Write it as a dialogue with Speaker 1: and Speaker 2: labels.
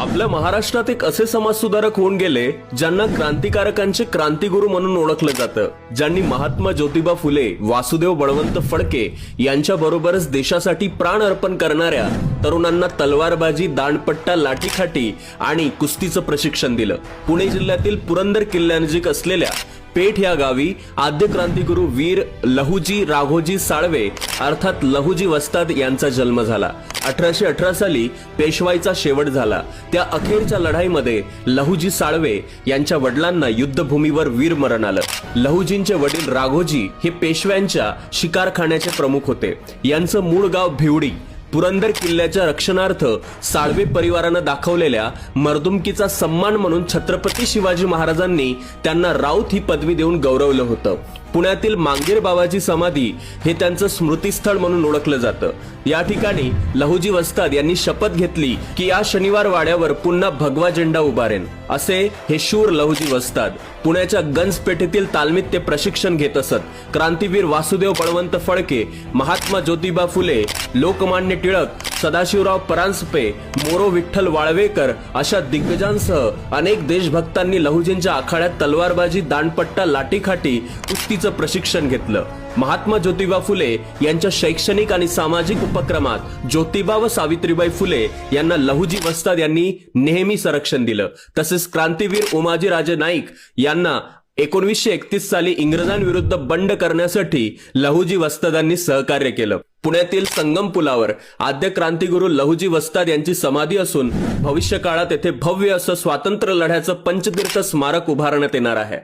Speaker 1: आपल्या महाराष्ट्रात एक असे समाजसुधारक होऊन गेले ज्यांना क्रांतिकारकांचे क्रांतिगुरु म्हणून ओळखलं जातं, ज्यांनी महात्मा ज्योतिबा फुले, वासुदेव बळवंत फडके यांच्या बरोबरच देशासाठी प्राण अर्पण करणाऱ्या तरुणांना तलवारबाजी, दांडपट्टा, लाठीकाठी आणि कुस्तीचं प्रशिक्षण दिलं। पुणे जिल्ह्यातील पुरंदर किल्ल्यानजीक असलेल्या पेठ या गावी आद्य क्रांतिगुरु वीर लहुजी राघोजी साळवे अर्थात लहुजी वस्ताद यांचा जन्म झाला। 1818 साली पेशवाईचा शेवट झाला। त्या अखेरच्या लढाईमध्ये लहुजी साळवे यांच्या वडिलांना युद्धभूमीवर वीरमरण आलं। लहुजींचे वडील राघोजी हे पेशव्यांच्या शिकारखान्याचे प्रमुख होते। यांचं मूळ गाव भिवडी। पुरंदर किल्ल्याच्या रक्षणार्थ साळवे परिवारानं दाखवलेल्या मर्दुमकीचा सन्मान म्हणून छत्रपती शिवाजी महाराजांनी त्यांना राऊत ही पदवी देऊन गौरवलं होतं। पुण्यातील मांगेर बाबाची समाधी हे त्यांचं स्मृतीस्थळ म्हणून ओळखलं जातं। या ठिकाणी लहुजी वस्ताद यांनी शपथ घेतली की या शनिवार वाड्यावर पुन्हा भगवा झेंडा उभारेन, असे हे शूर लहुजी वस्ताद पुण्याच्या गंजपेठेतील तालमीत ते प्रशिक्षण घेत असत। क्रांतीवीर वासुदेव बळवंत फडके, महात्मा ज्योतिबा फुले, लोकमान्य टिळक, सदाशिवराव परांजपे, मोरो विठ्ठल वाळवेकर अशा दिग्गजांसह अनेक देशभक्तांनी लहुजींच्या आखाड्यात तलवारबाजी, दांडपट्टा, लाठीकाठी, कुस्तीचं प्रशिक्षण घेतलं। महात्मा ज्योतिबा फुले यांच्या शैक्षणिक आणि सामाजिक उपक्रमात ज्योतिबा व सावित्रीबाई फुले यांना लहुजी वस्ताद यांनी नेहमी संरक्षण दिलं। तसेच क्रांतीवीर उमाजी राजे नाईक यांना 1931 साली इंग्रजांविरुद्ध बंड करण्यासाठी लहुजी वस्तादांनी सहकार्य केलं। पुण्यातील संगम पुलावर आद्य क्रांतिगुरु लहुजी वस्ताद यांची समाधी असून भविष्य काळात येथे भव्य असं स्वातंत्र्य लढ्याचं पंचतीर्थ स्मारक उभारण्यात येणार आहे।